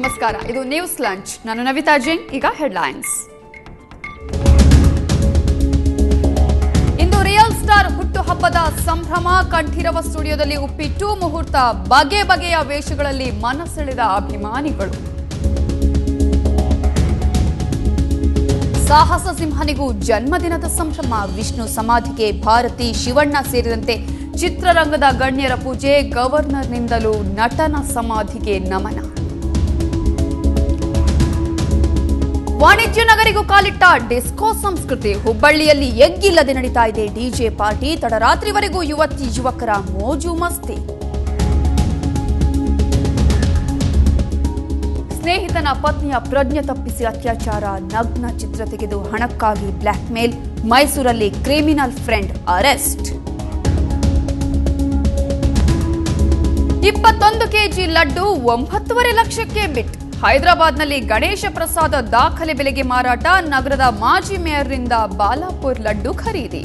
ನಮಸ್ಕಾರ, ಇದು news lunch. ನಾನು ನವಿತಾ ಜೈನ್. ಈಗ ಹೆಡ್ಲೈನ್ಸ್. ಇಂದು ರಿಯಲ್ ಸ್ಟಾರ್ ಹುಟ್ಟುಹಬ್ಬದ ಸಂಭ್ರಮ. ಕಂಠೀರವ ಸ್ಟುಡಿಯೋದಲ್ಲಿ ಉಪ್ಪಿಟ್ಟು ಮುಹೂರ್ತ. ಬಗೆ ಬಗೆಯ ವೇಷಗಳಲ್ಲಿ ಮನಸೆಳೆದ ಅಭಿಮಾನಿಗಳು. ಸಾಹಸ ಸಿಂಹನಿಗೂ ಜನ್ಮದಿನದ ಸಂಭ್ರಮ. ವಿಷ್ಣು ಸಮಾಧಿಗೆ ಭಾರತಿ, ಶಿವಣ್ಣ ಸೇರಿದಂತೆ ಚಿತ್ರರಂಗದ ಗಣ್ಯರ ಪೂಜೆ. ಗವರ್ನರ್ನಿಂದಲೂ ನಟನ ಸಮಾಧಿಗೆ ನಮನ. ವಾಣಿಜ್ಯ ನಗರಿಗೂ ಕಾಲಿಟ್ಟ ಡಿಸ್ಕೋ ಸಂಸ್ಕೃತಿ. ಹುಬ್ಬಳ್ಳಿಯಲ್ಲಿ ಎಗ್ಗಿಲ್ಲದೆ ನಡೀತಾ ಇದೆ ಡಿಜೆ ಪಾರ್ಟಿ. ತಡರಾತ್ರಿವರೆಗೂ ಯುವತಿ ಯುವಕರ ಮೋಜು ಮಸ್ತಿ. ಸ್ನೇಹಿತನ ಪತ್ನಿಯ ಪ್ರಜ್ಞೆ ತಪ್ಪಿಸಿ ಅತ್ಯಾಚಾರ. ನಗ್ನ ಚಿತ್ರ ತೆಗೆದು ಹಣಕ್ಕಾಗಿ ಬ್ಲ್ಯಾಕ್ ಮೇಲ್. ಮೈಸೂರಲ್ಲಿ criminal friend arrest. 21 KG laddu 9.5 ಲಕ್ಷಕ್ಕೆ ಬಿಟ್. ಹೈದರಾಬಾದ್ನಲ್ಲಿ ಗಣೇಶ ಪ್ರಸಾದ ದಾಖಲೆ ಬೆಲೆಗೆ ಮಾರಾಟ. ನಗರದ ಮಾಜಿ ಮೇಯರ್ರಿಂದ ಬಾಲಾಪುರ್ ಲಡ್ಡು ಖರೀದಿ.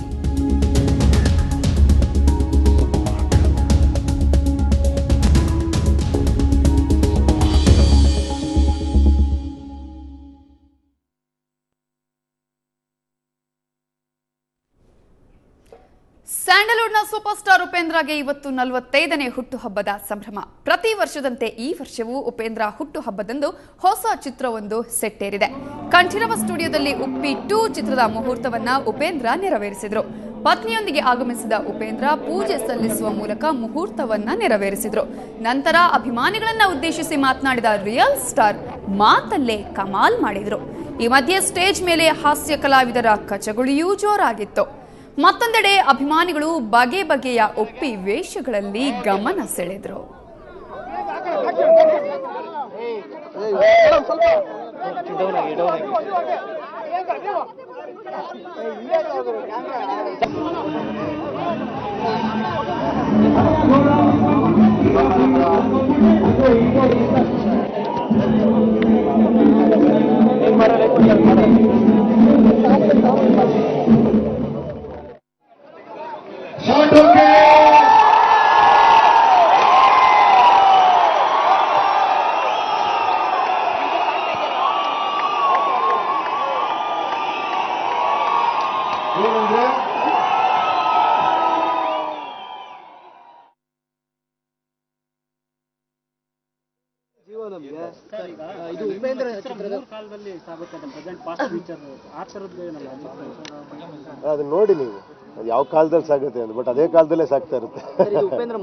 ಸ್ಯಾಂಡಲ್ವುಡ್ನ ಸೂಪರ್ ಸ್ಟಾರ್ ಉಪೇಂದ್ರಗೆ ಇವತ್ತು 45ನೇ ಹುಟ್ಟುಹಬ್ಬದ ಸಂಭ್ರಮ. ಪ್ರತಿ ವರ್ಷದಂತೆ ಈ ವರ್ಷವೂ ಉಪೇಂದ್ರ ಹುಟ್ಟುಹಬ್ಬದಂದು ಹೊಸ ಚಿತ್ರವೊಂದು ಸೆಟ್ಟೇರಿದೆ. ಕಂಠೀರವ ಸ್ಟುಡಿಯೋದಲ್ಲಿ ಉಪ್ಪಿಟ್ಟು ಚಿತ್ರದ ಮುಹೂರ್ತವನ್ನ ಉಪೇಂದ್ರ ನೆರವೇರಿಸಿದರು. ಪತ್ನಿಯೊಂದಿಗೆ ಆಗಮಿಸಿದ ಉಪೇಂದ್ರ ಪೂಜೆ ಸಲ್ಲಿಸುವ ಮೂಲಕ ಮುಹೂರ್ತವನ್ನ ನೆರವೇರಿಸಿದರು. ನಂತರ ಅಭಿಮಾನಿಗಳನ್ನ ಉದ್ದೇಶಿಸಿ ಮಾತನಾಡಿದ ರಿಯಲ್ ಸ್ಟಾರ್ ಮಾತಲ್ಲೇ ಕಮಾಲ್ ಮಾಡಿದರು. ಈ ಮಧ್ಯೆ ಸ್ಟೇಜ್ ಮೇಲೆ ಹಾಸ್ಯ ಕಲಾವಿದರ ಕಚಗುಳಿಯೂ ಜೋರಾಗಿತ್ತು. ಮತ್ತೊಂದೆಡೆ ಅಭಿಮಾನಿಗಳು ಬಗೆ ಬಗೆಯ ಒಪ್ಪಿ ವೇಷಗಳಲ್ಲಿ ಗಮನ ಸೆಳೆದರು. ಇದು ಉಪೇಂದ್ರ ಚಿತ್ರದ ಕಾಲದಲ್ಲಿ ಸಾಗತ್ತೆ ಪ್ರೆಸೆಂಟ್ ಪಾಸ್ಟ್ ಫ್ಯೂಚರ್ ಆ ತರದ್ದು ಏನಲ್ಲ ಅದು ನೋಡಿ ನೀವು ಅದು ಯಾವ ಕಾಲದಲ್ಲಿ ಸಾಗುತ್ತೆ ಅಂತ. ಬಟ್ ಅದೇ ಕಾಲದಲ್ಲೇ ಸಾಗ್ತಾ ಇರುತ್ತೆ. ಇದು ಉಪೇಂದ್ರ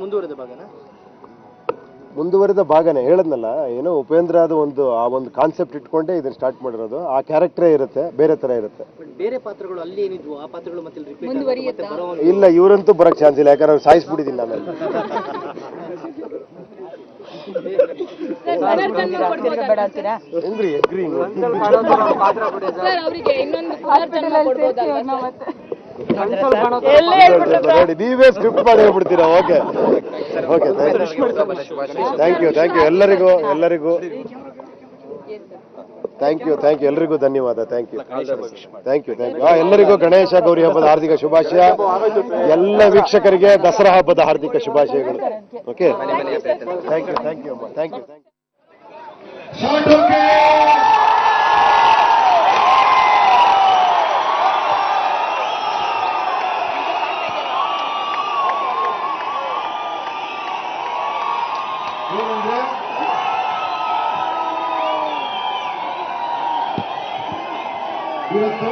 ಮುಂದುವರೆದ ಭಾಗನೇ ಹೇಳದ್ನಲ್ಲ. ಏನೋ ಉಪೇಂದ್ರ ಅದು ಆ ಒಂದು ಕಾನ್ಸೆಪ್ಟ್ ಇಟ್ಕೊಂಡೆ ಇದನ್ನ ಸ್ಟಾರ್ಟ್ ಮಾಡಿರೋದು. ಆ ಕ್ಯಾರೆಕ್ಟರೇ ಇರುತ್ತೆ, ಬೇರೆ ತರ ಇರುತ್ತೆ. ಬೇರೆ ಪಾತ್ರಗಳು ಅಲ್ಲಿ ಏನಿದ್ವು ಆ ಪಾತ್ರಗಳು ಮತ್ತೆ ಇಲ್ಲ, ಇವರಂತೂ ಬರಕ್ ಚಾನ್ಸ್ ಇಲ್ಲ. ಯಾಕಂದ್ರೆ ಅವ್ರು ಸಾಯಿಸ್ಬಿಟ್ಟಿದ್ದೀನಿ ನಾನು. ನೀವೇ ಸ್ಕ್ರಿಪ್ಟ್ ಮಾಡಿ ಹೇಳ್ಬಿಡ್ತೀರಾ. ಓಕೆ ಓಕೆ, ಥ್ಯಾಂಕ್ ಯು ಎಲ್ಲರಿಗೂ ಥ್ಯಾಂಕ್ ಯು ಎಲ್ರಿಗೂ ಧನ್ಯವಾದ. ಥ್ಯಾಂಕ್ ಯು ಎಲ್ಲರಿಗೂ ಗಣೇಶ ಗೌರಿ ಹಬ್ಬದ ಹಾರ್ದಿಕ ಶುಭಾಶಯ. ಎಲ್ಲ ವೀಕ್ಷಕರಿಗೆ ದಸರಾ ಹಬ್ಬದ ಹಾರ್ದಿಕ ಶುಭಾಶಯಗಳು. ಓಕೆ, ಥ್ಯಾಂಕ್ ಯು ಅಮ್ಮ, ಥ್ಯಾಂಕ್ ಯು. ಇವತ್ತು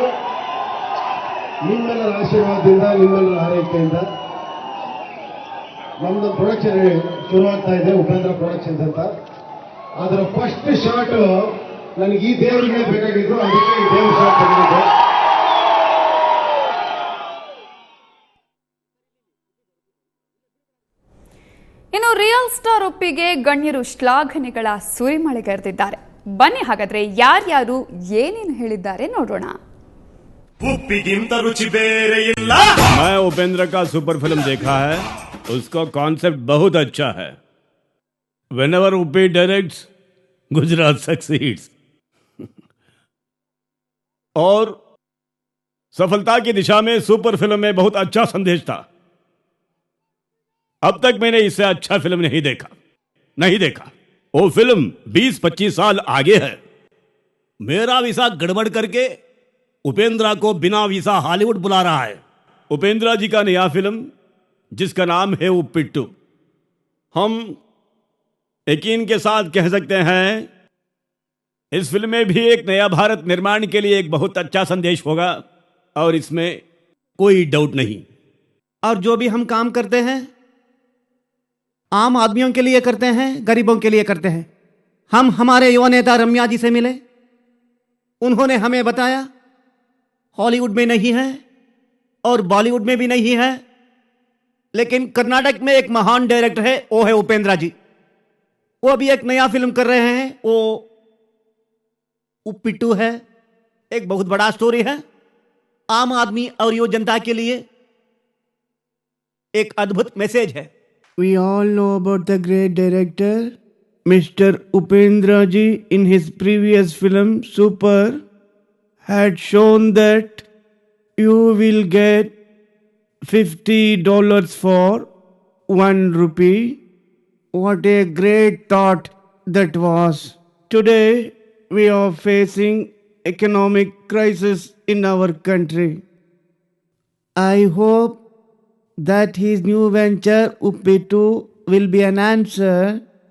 ನಿಮ್ಮೆಲ್ಲರ ಆಶೀರ್ವಾದದಿಂದ, ನಿಮ್ಮೆಲ್ಲರ ಆರೈಕೆಯಿಂದ ನಮ್ದು ಪ್ರೊಡಕ್ಷನ್ ಶುರುವಾಗ್ತಾ ಇದೆ, ಉಪೇಂದ್ರ ಪ್ರೊಡಕ್ಷನ್ಸ್ ಅಂತ. ಅದರ ಫಸ್ಟ್ ಶಾಟ್ ನನಗೆ ಈ ದೇವರಿಗೆ ಬೇಕಾಗಿದ್ರು, ಅದಕ್ಕೆ ಈ ದೇವ್ರ ಶಾಟ್ ತೆಗೆದಿದ್ದೆ. ಇನ್ನು ರಿಯಲ್ ಸ್ಟಾರ್ ಒಪ್ಪಿಗೆ ಗಣ್ಯರು ಶ್ಲಾಘನೆಗಳ ಸುರಿಮಳೆಗರೆದಿದ್ದಾರೆ. ಬನ್ನಿ ಹಾಗಾದ್ರೆ ಯಾರ್ಯಾರು ಏನೇನು ಹೇಳಿದ್ದಾರೆ ನೋಡೋಣ. ಉಪ್ಪಿಗಿಂತ ರುಚಿ ಬೇರೆ ಇಲ್ಲ. मैं उपेंद्र का सुपर फिल्म देखा है. उसका कॉन्सेप्ट बहुत अच्छा है. Whenever Uppi directs, Gujarat succeeds. और सफलता की दिशा में सुपर फिल्म में बहुत अच्छा संदेश था. अब तक मैंने इससे अच्छा फिल्म नहीं देखा. वो फिल्म 20-25 साल आगे है। मेरा वीसा गड़बड़ करके उपेंद्रा को बिना वीसा हॉलीवुड बुला रहा है। उपेंद्रा जी का नया फिल्म जिसका नाम है उप्पिट्टू, हम यकीन के साथ कह सकते हैं इस फिल्म में भी एक नया भारत निर्माण के लिए एक बहुत अच्छा संदेश होगा और इसमें कोई डाउट नहीं। और जो भी हम काम करते हैं आम आदमियों के लिए करते हैं, गरीबों के लिए करते हैं। हम हमारे युवा नेता रम्या जी से मिले, उन्होंने हमें बताया हॉलीवुड में नहीं है और बॉलीवुड में भी नहीं है, लेकिन कर्नाटक में एक महान डायरेक्टर है, वो है उपेंद्रा जी। वो अभी एक नया फिल्म कर रहे हैं, वो उप्पिट्टू है। एक बहुत बड़ा स्टोरी है, आम आदमी और युवा जनता के लिए एक अद्भुत मैसेज है। We all know about the great director Mr. Upendra Ji in his previous film Super had shown that you will get $50 for 1 rupee. What a great thought that was. Today we are facing economic crisis in our country. I hope that his new venture Uppittu will be an answer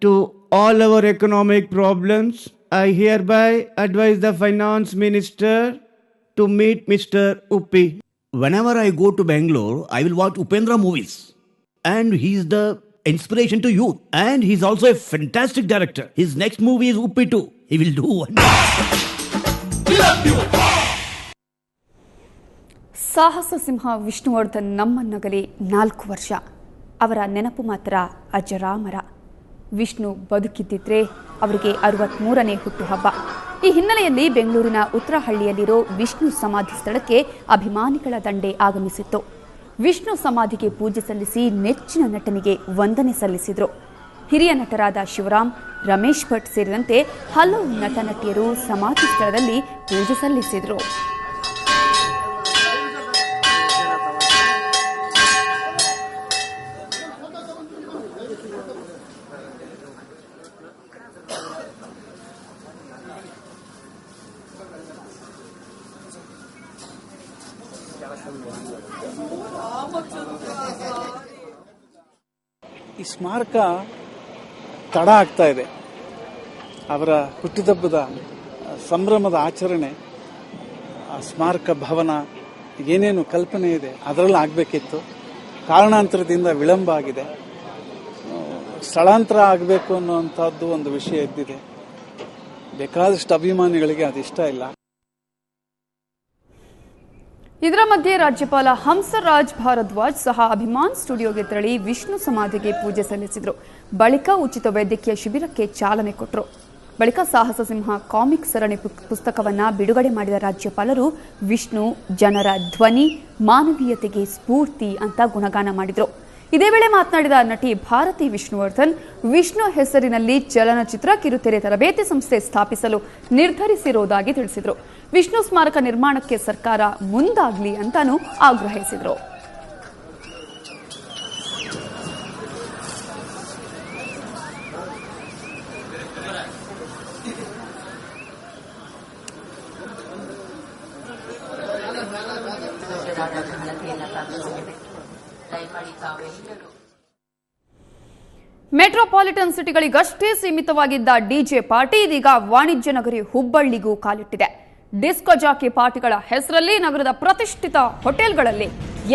to all our economic problems. I hereby advise the finance minister to meet Mr. Uppi. Whenever I go to Bangalore, I will watch Upendra movies. And he is the inspiration to youth. And he is also a fantastic director. His next movie is Uppittu. He will do one. ಸಾಹಸ ಸಿಂಹ ವಿಷ್ಣುವರ್ಧನ್ ನಮ್ಮನ್ನಗಲಿ 4 ವರ್ಷ. ಅವರ ನೆನಪು ಮಾತ್ರ ಅಜರಾಮರ. ವಿಷ್ಣು ಬದುಕಿದ್ದಿದ್ರೆ ಅವರಿಗೆ 63ನೇ ಹುಟ್ಟುಹಬ್ಬ. ಈ ಹಿನ್ನೆಲೆಯಲ್ಲಿ ಬೆಂಗಳೂರಿನ ಉತ್ತರಹಳ್ಳಿಯಲ್ಲಿರೋ ವಿಷ್ಣು ಸಮಾಧಿ ಸ್ಥಳಕ್ಕೆ ಅಭಿಮಾನಿಗಳ ದಂಡೆ ಆಗಮಿಸಿತ್ತು. ವಿಷ್ಣು ಸಮಾಧಿಗೆ ಪೂಜೆ ಸಲ್ಲಿಸಿ ನೆಚ್ಚಿನ ನಟನಿಗೆ ವಂದನೆ ಸಲ್ಲಿಸಿದರು. ಹಿರಿಯ ನಟರಾದ ಶಿವರಾಮ್, ರಮೇಶ್ ಭಟ್ ಸೇರಿದಂತೆ ಹಲವು ನಟ ನಟಿಯರು ಸಮಾಧಿ ಸ್ಥಳದಲ್ಲಿ ಪೂಜೆ ಸಲ್ಲಿಸಿದರು. ಈ ಸ್ಮಾರಕ ತಡ ಆಗ್ತಾ ಇದೆ. ಅವರ ಹುಟ್ಟಿದಬ್ಬದ ಸಂಭ್ರಮದ ಆಚರಣೆ, ಆ ಸ್ಮಾರಕ ಭವನ ಏನೇನು ಕಲ್ಪನೆ ಇದೆ ಅದರಲ್ಲಿ ಆಗಬೇಕಿತ್ತು. ಕಾರಣಾಂತರದಿಂದ ವಿಳಂಬ ಆಗಿದೆ. ಸ್ಥಳಾಂತರ ಆಗಬೇಕು ಅನ್ನುವಂಥದ್ದು ಒಂದು ವಿಷಯ ಇದ್ದಿದೆ. ಬೇಕಾದಷ್ಟು ಅಭಿಮಾನಿಗಳಿಗೆ ಅದಿಷ್ಟ ಇಲ್ಲ. ಇದರ ಮಧ್ಯೆ ರಾಜ್ಯಪಾಲ ಹಂಸರಾಜ್ ಭಾರದ್ವಾಜ್ ಸಹ ಅಭಿಮಾನ್ ಸ್ಟುಡಿಯೋಗೆ ತೆರಳಿ ವಿಷ್ಣು ಸಮಾಧಿಗೆ ಪೂಜೆ ಸಲ್ಲಿಸಿದರು. ಬಳಿಕ ಉಚಿತ ವೈದ್ಯಕೀಯ ಶಿಬಿರಕ್ಕೆ ಚಾಲನೆ ಕೊಟ್ಟರು. ಬಳಿಕ ಸಾಹಸ ಸಿಂಹ ಕಾಮಿಕ್ ಸರಣಿ ಪುಸ್ತಕವನ್ನು ಬಿಡುಗಡೆ ಮಾಡಿದ ರಾಜ್ಯಪಾಲರು ವಿಷ್ಣು ಜನರ ಧ್ವನಿ, ಮಾನವೀಯತೆಗೆ ಸ್ಫೂರ್ತಿ ಅಂತ ಗುಣಗಾನ ಮಾಡಿದರು. ಇದೇ ವೇಳೆ ಮಾತನಾಡಿದ ನಟಿ ಭಾರತಿ ವಿಷ್ಣುವರ್ಧನ್, ವಿಷ್ಣು ಹೆಸರಿನಲ್ಲಿ ಚಲನಚಿತ್ರ ಕಿರುತೆರೆ ತರಬೇತಿ ಸಂಸ್ಥೆ ಸ್ಥಾಪಿಸಲು ನಿರ್ಧರಿಸಿರುವುದಾಗಿ ತಿಳಿಸಿದರು. ವಿಷ್ಣು ಸ್ಮಾರಕ ನಿರ್ಮಾಣಕ್ಕೆ ಸರ್ಕಾರ ಮುಂದಾಗಲಿ ಅಂತಾನೂ ಆಗ್ರಹಿಸಿದರು. ಮೆಟ್ರೋಪಾಲಿಟನ್ ಸಿಟಿಗಳಿಗಷ್ಟೇ ಸೀಮಿತವಾಗಿದ್ದ ಡಿಜೆ ಪಾರ್ಟಿ ಇದೀಗ ವಾಣಿಜ್ಯ ನಗರಿ ಹುಬ್ಬಳ್ಳಿಗೂ ಕಾಲಿಟ್ಟಿದೆ. ಡಿಸ್ಕೋ ಜಾಕಿ ಪಾರ್ಟಿಗಳ ಹೆಸರಲ್ಲಿ ನಗರದ ಪ್ರತಿಷ್ಠಿತ ಹೋಟೆಲ್ಗಳಲ್ಲಿ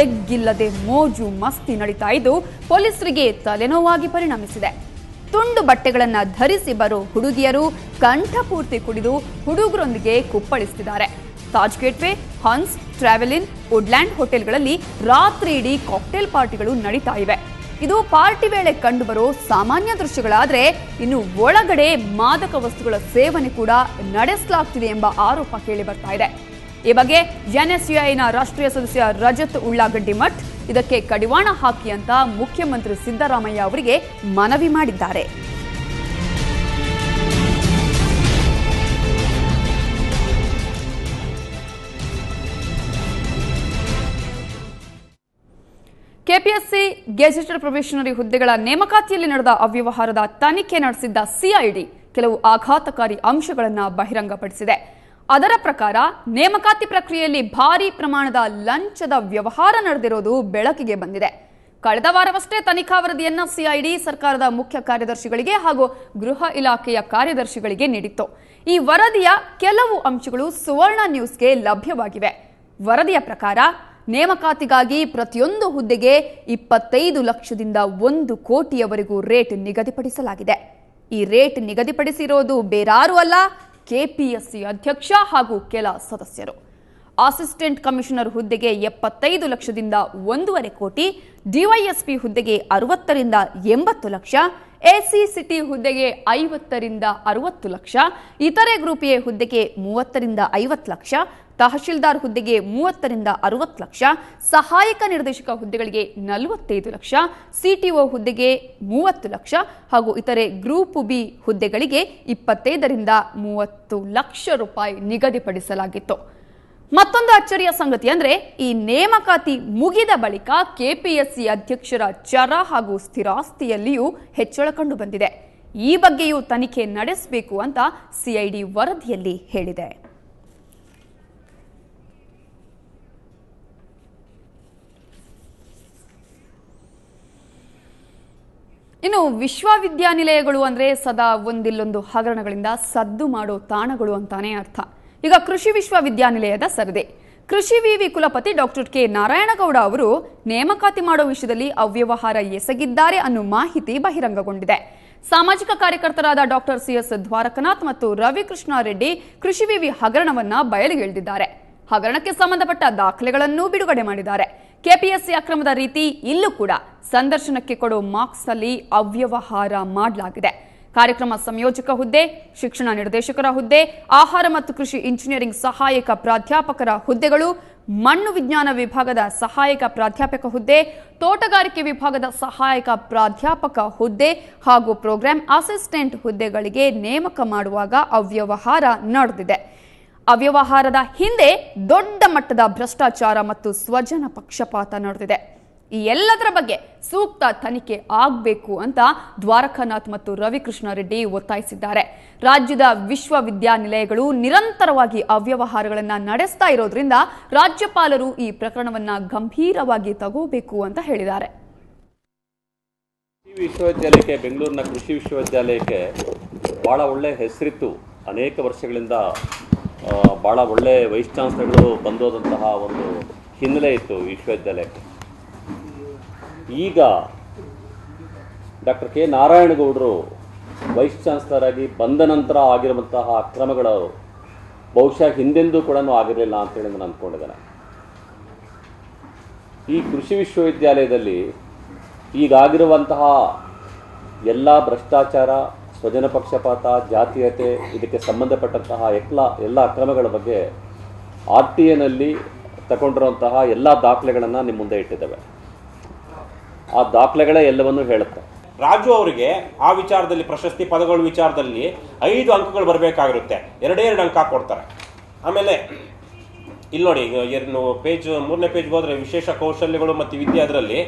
ಎಗ್ಗಿಲ್ಲದೆ ಮೋಜು ಮಸ್ತಿ ನಡೀತಾ ಇದ್ದು ಪೊಲೀಸರಿಗೆ ತಲೆನೋವಾಗಿ ಪರಿಣಮಿಸಿದೆ. ತುಂಡು ಬಟ್ಟೆಗಳನ್ನು ಧರಿಸಿ ಬರೋ ಹುಡುಗಿಯರು ಕಂಠಪೂರ್ತಿ ಕುಡಿದು ಹುಡುಗರೊಂದಿಗೆ ಕುಪ್ಪಳಿಸುತ್ತಿದ್ದಾರೆ. Taj gateway, Hans, travelling, Woodland ಹೋಟೆಲ್ಗಳಲ್ಲಿ ರಾತ್ರಿ ಇಡೀ ಕಾಕ್ಟೇಲ್ ಪಾರ್ಟಿಗಳು ನಡೀತಾ ಇವೆ. ಇದು ಪಾರ್ಟಿ ವೇಳೆ ಕಂಡುಬರೋ ಸಾಮಾನ್ಯ ದೃಶ್ಯಗಳಾದರೆ ಇನ್ನು ಒಳಗಡೆ ಮಾದಕ ವಸ್ತುಗಳ ಸೇವನೆ ಕೂಡ ನಡೆಸಲಾಗ್ತಿದೆ ಎಂಬ ಆರೋಪ ಕೇಳಿ ಬರ್ತಾ ಇದೆ. ಈ ಬಗ್ಗೆ ಎನ್ಎಸ್ಯುಐನ ರಾಷ್ಟ್ರೀಯ ಸದಸ್ಯ ರಜತ್ ಉಳ್ಳಾಗಡ್ಡಿ ಮಠ್ ಇದಕ್ಕೆ ಕಡಿವಾಣ ಹಾಕಿ ಅಂತ ಮುಖ್ಯಮಂತ್ರಿ ಸಿದ್ದರಾಮಯ್ಯ ಅವರಿಗೆ ಮನವಿ ಮಾಡಿದ್ದಾರೆ. ಕೆಪಿಎಸ್ಸಿ ಗೆಜೆಟೆಡ್ ಪ್ರೊಬೇಷನರಿ ಹುದ್ದೆಗಳ ನೇಮಕಾತಿಯಲ್ಲಿ ನಡೆದ ಅವ್ಯವಹಾರದ ತನಿಖೆ ನಡೆಸಿದ್ದ ಸಿಐಡಿ ಕೆಲವು ಆಘಾತಕಾರಿ ಅಂಶಗಳನ್ನು ಬಹಿರಂಗಪಡಿಸಿದೆ. ಅದರ ಪ್ರಕಾರ ನೇಮಕಾತಿ ಪ್ರಕ್ರಿಯೆಯಲ್ಲಿ ಭಾರೀ ಪ್ರಮಾಣದ ಲಂಚದ ವ್ಯವಹಾರ ನಡೆದಿರುವುದು ಬೆಳಕಿಗೆ ಬಂದಿದೆ. ಕಳೆದ ವಾರವಷ್ಟೇ ತನಿಖಾ ವರದಿಯನ್ನ ಸಿಐಡಿ ಸರ್ಕಾರದ ಮುಖ್ಯ ಕಾರ್ಯದರ್ಶಿಗಳಿಗೆ ಹಾಗೂ ಗೃಹ ಇಲಾಖೆಯ ಕಾರ್ಯದರ್ಶಿಗಳಿಗೆ ನೀಡಿತ್ತು. ಈ ವರದಿಯ ಕೆಲವು ಅಂಶಗಳು ಸುವರ್ಣ ನ್ಯೂಸ್ಗೆ ಲಭ್ಯವಾಗಿವೆ. ವರದಿಯ ಪ್ರಕಾರ ನೇಮಕಾತಿಗಾಗಿ ಪ್ರತಿಯೊಂದು ಹುದ್ದೆಗೆ 25 ಲಕ್ಷದಿಂದ 1 ಕೋಟಿಯವರೆಗೂ ರೇಟ್ ನಿಗದಿಪಡಿಸಲಾಗಿದೆ. ಈ ರೇಟ್ ನಿಗದಿಪಡಿಸಿರೋದು ಬೇರಾರೂ ಅಲ್ಲ, ಕೆಪಿಎಸ್ಸಿ ಅಧ್ಯಕ್ಷ ಹಾಗೂ ಕೆಲ ಸದಸ್ಯರು. ಅಸಿಸ್ಟೆಂಟ್ ಕಮಿಷನರ್ ಹುದ್ದೆಗೆ 75 ಲಕ್ಷದಿಂದ 1.5 ಕೋಟಿ, ಡಿವೈಎಸ್ಪಿ ಹುದ್ದೆಗೆ 60 ರಿಂದ 80 ಲಕ್ಷ, ಎಸಿಸಿಟಿ ಹುದ್ದೆಗೆ 50 ರಿಂದ 60 ಲಕ್ಷ, ಇತರೆ ಗ್ರೂಪ್ ಎ ಹುದ್ದೆಗೆ 30 ರಿಂದ 50 ಲಕ್ಷ, ತಹಶೀಲ್ದಾರ್ ಹುದ್ದೆಗೆ 30 ರಿಂದ 60 ಲಕ್ಷ, ಸಹಾಯಕ ನಿರ್ದೇಶಕ ಹುದ್ದೆಗಳಿಗೆ 45 ಲಕ್ಷ, ಸಿಟಿಒ ಹುದ್ದೆಗೆ 30 ಲಕ್ಷ ಹಾಗೂ ಇತರೆ ಗ್ರೂಪ್ ಬಿ ಹುದ್ದೆಗಳಿಗೆ 25 ರಿಂದ 30 ಲಕ್ಷ ರೂಪಾಯಿ ನಿಗದಿಪಡಿಸಲಾಗಿತ್ತು. ಮತ್ತೊಂದು ಅಚ್ಚರಿಯ ಸಂಗತಿ ಅಂದ್ರೆ ಈ ನೇಮಕಾತಿ ಮುಗಿದ ಬಳಿಕ ಕೆಪಿಎಸ್ಸಿ ಅಧ್ಯಕ್ಷರ ಚರ ಹಾಗೂ ಸ್ಥಿರಾಸ್ತಿಯಲ್ಲಿಯೂ ಹೆಚ್ಚಳ ಕಂಡು ಬಂದಿದೆ. ಈ ಬಗ್ಗೆಯೂ ತನಿಖೆ ನಡೆಸಬೇಕು ಅಂತ ಸಿಐಡಿ ವರದಿಯಲ್ಲಿ ಹೇಳಿದೆ. ಇನ್ನು ವಿಶ್ವವಿದ್ಯಾನಿಲಯಗಳು ಅಂದ್ರೆ ಸದಾ ಒಂದಿಲ್ಲೊಂದು ಹಗರಣಗಳಿಂದ ಸದ್ದು ಮಾಡೋ ತಾಣಗಳು ಅಂತಾನೆ ಅರ್ಥ. ಈಗ ಕೃಷಿ ವಿಶ್ವವಿದ್ಯಾನಿಲಯದ ಸರದಿ. ಕೃಷಿ ವಿವಿ ಕುಲಪತಿ ಡಾಕ್ಟರ್ ಕೆ ನಾರಾಯಣಗೌಡ ಅವರು ನೇಮಕಾತಿ ಮಾಡೋ ವಿಷಯದಲ್ಲಿ ಅವ್ಯವಹಾರ ಎಸಗಿದ್ದಾರೆ ಅನ್ನೋ ಮಾಹಿತಿ ಬಹಿರಂಗಗೊಂಡಿದೆ. ಸಾಮಾಜಿಕ ಕಾರ್ಯಕರ್ತರಾದ ಡಾಕ್ಟರ್ ಸಿಎಸ್ ದ್ವಾರಕನಾಥ್ ಮತ್ತು ರವಿಕೃಷ್ಣ ರೆಡ್ಡಿ ಕೃಷಿ ವಿವಿ ಹಗರಣವನ್ನ ಬಯಲಿಗೆಳೆದಿದ್ದಾರೆ. ಹಗರಣಕ್ಕೆ ಸಂಬಂಧಪಟ್ಟ ದಾಖಲೆಗಳನ್ನು ಬಿಡುಗಡೆ ಮಾಡಿದ್ದಾರೆ. ಕೆಪಿಎಸ್ಸಿ ಅಕ್ರಮದ ರೀತಿ ಇಲ್ಲೂ ಕೂಡ ಸಂದರ್ಶನಕ್ಕೆ ಕೊಡೋ ಮಾರ್ಕ್ಸ್ ಅಲ್ಲಿ ಅವ್ಯವಹಾರ ಮಾಡಲಾಗಿದೆ. ಕಾರ್ಯಕ್ರಮ ಸಂಯೋಜಕ ಹುದ್ದೆ, ಶಿಕ್ಷಣ ನಿರ್ದೇಶಕರ ಹುದ್ದೆ, ಆಹಾರ ಮತ್ತು ಕೃಷಿ ಇಂಜಿನಿಯರಿಂಗ್ ಸಹಾಯಕ ಪ್ರಾಧ್ಯಾಪಕರ ಹುದ್ದೆಗಳು, ಮಣ್ಣು ವಿಜ್ಞಾನ ವಿಭಾಗದ ಸಹಾಯಕ ಪ್ರಾಧ್ಯಾಪಕ ಹುದ್ದೆ, ತೋಟಗಾರಿಕೆ ವಿಭಾಗದ ಸಹಾಯಕ ಪ್ರಾಧ್ಯಾಪಕ ಹುದ್ದೆ ಹಾಗೂ ಪ್ರೋಗ್ರಾಂ ಅಸಿಸ್ಟೆಂಟ್ ಹುದ್ದೆಗಳಿಗೆ ನೇಮಕ ಮಾಡುವಾಗ ಅವ್ಯವಹಾರ ನಡೆದಿದೆ. ಅವ್ಯವಹಾರದ ಹಿಂದೆ ದೊಡ್ಡ ಮಟ್ಟದ ಭ್ರಷ್ಟಾಚಾರ ಮತ್ತು ಸ್ವಜನ ಪಕ್ಷಪಾತ ನಡೆದಿದೆ. ಈ ಎಲ್ಲದರ ಬಗ್ಗೆ ಸೂಕ್ತ ತನಿಖೆ ಆಗಬೇಕು ಅಂತ ದ್ವಾರಕನಾಥ್ ಮತ್ತು ರವಿಕೃಷ್ಣ ರೆಡ್ಡಿ ಒತ್ತಾಯಿಸಿದ್ದಾರೆ. ರಾಜ್ಯದ ವಿಶ್ವವಿದ್ಯಾನಿಲಯಗಳು ನಿರಂತರವಾಗಿ ಅವ್ಯವಹಾರಗಳನ್ನು ನಡೆಸ್ತಾ ಇರೋದ್ರಿಂದ ರಾಜ್ಯಪಾಲರು ಈ ಪ್ರಕರಣವನ್ನ ಗಂಭೀರವಾಗಿ ತಗೋಬೇಕು ಅಂತ ಹೇಳಿದ್ದಾರೆ. ವಿಶ್ವವಿದ್ಯಾಲಯಕ್ಕೆ, ಬೆಂಗಳೂರಿನ ಕೃಷಿ ವಿಶ್ವವಿದ್ಯಾಲಯಕ್ಕೆ ಭಾಳ ಒಳ್ಳೆ ಹೆಸರಿತ್ತು. ಅನೇಕ ವರ್ಷಗಳಿಂದ ಭಾಳ ಒಳ್ಳೆ ವೈಸ್ ಚಾನ್ಸಲರ್ಗಳು ಬಂದೋದಂತಹ ಒಂದು ಹಿನ್ನೆಲೆ ಇತ್ತು ವಿಶ್ವವಿದ್ಯಾಲಯಕ್ಕೆ. ಈಗ ಡಾಕ್ಟರ್ ಕೆ ನಾರಾಯಣಗೌಡರು ವೈಸ್ ಚಾನ್ಸಲರ್ ಆಗಿ ಬಂದ ನಂತರ ಆಗಿರುವಂತಹ ಅಕ್ರಮಗಳು ಬಹುಶಃ ಹಿಂದೆಂದೂ ಕೂಡ ಆಗಿರಲಿಲ್ಲ ಅಂತೇಳಿ ನಾನು ಅಂದ್ಕೊಂಡಿದ್ದೇನೆ. ಈ ಕೃಷಿ ವಿಶ್ವವಿದ್ಯಾಲಯದಲ್ಲಿ ಈಗಾಗಿರುವಂತಹ ಎಲ್ಲ ಭ್ರಷ್ಟಾಚಾರ, ಸ್ವಜನ ಪಕ್ಷಪಾತ, ಜಾತೀಯತೆ, ಇದಕ್ಕೆ ಸಂಬಂಧಪಟ್ಟಂತಹ ಎಲ್ಲ ಅಕ್ರಮಗಳ ಬಗ್ಗೆ RTA ತಗೊಂಡಿರುವಂತಹ ಎಲ್ಲ ದಾಖಲೆಗಳನ್ನು ನಿಮ್ಮ ಮುಂದೆ ಇಟ್ಟಿದ್ದೇವೆ. ಆ ದಾಖಲೆಗಳೇ ಎಲ್ಲವನ್ನೂ ಹೇಳುತ್ತೆ. ರಾಜು ಅವರಿಗೆ ಆ ವಿಚಾರದಲ್ಲಿ ಪ್ರಶಸ್ತಿ ಪದಗಳ ವಿಚಾರದಲ್ಲಿ 5 ಅಂಕಗಳು ಬರಬೇಕಾಗಿರುತ್ತೆ, 2 ಅಂಕ ಕೊಡ್ತಾರೆ. ಆಮೇಲೆ ಇಲ್ಲಿ ನೋಡಿ, ಪೇಜ್ 3ನೇ ಪೇಜ್ ಹೋದ್ರೆ ವಿಶೇಷ ಕೌಶಲ್ಯಗಳು ಮತ್ತು ವಿದ್ಯೆ, ಅದರಲ್ಲಿ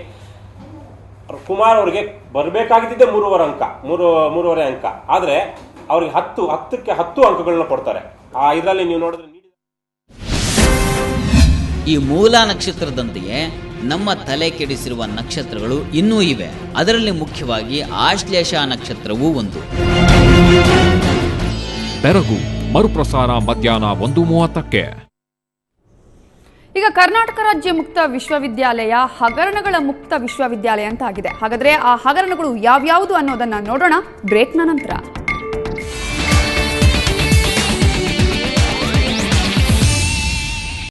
ಕುಮಾರ್ ಅವರಿಗೆ ಬರಬೇಕಾಗಿದ್ದೆ 3.5 ಅಂಕ, ಆದರೆ ಅವ್ರಿಗೆ 10 ಅಂಕಗಳನ್ನ ಕೊಡ್ತಾರೆ. ಆ ಇದರಲ್ಲಿ ನೀವು ನೋಡಿದ್ರೆ ಈ ಮೂಲ ನಕ್ಷತ್ರದಂತೆಯೇ ನಮ್ಮ ತಲೆ ಕೆಡಿಸಿರುವ ನಕ್ಷತ್ರಗಳು ಇನ್ನೂ ಇವೆ. ಅದರಲ್ಲಿ ಮುಖ್ಯವಾಗಿ ಆಶ್ಲೇಷ ನಕ್ಷತ್ರವೂ ಒಂದು. ಬೆರಗು ಮರುಪ್ರಸಾರ ಮಧ್ಯಾಹ್ನ 1:30ಕ್ಕೆ. ಈಗ ಕರ್ನಾಟಕ ರಾಜ್ಯ ಮುಕ್ತ ವಿಶ್ವವಿದ್ಯಾಲಯ ಹಗರಣಗಳ ಮುಕ್ತ ವಿಶ್ವವಿದ್ಯಾಲಯ ಅಂತ ಆಗಿದೆ. ಹಾಗಾದ್ರೆ ಆ ಹಗರಣಗಳು ಯಾವ್ಯಾವುದು ಅನ್ನೋದನ್ನ ನೋಡೋಣ ಬ್ರೇಕ್ನ ನಂತರ.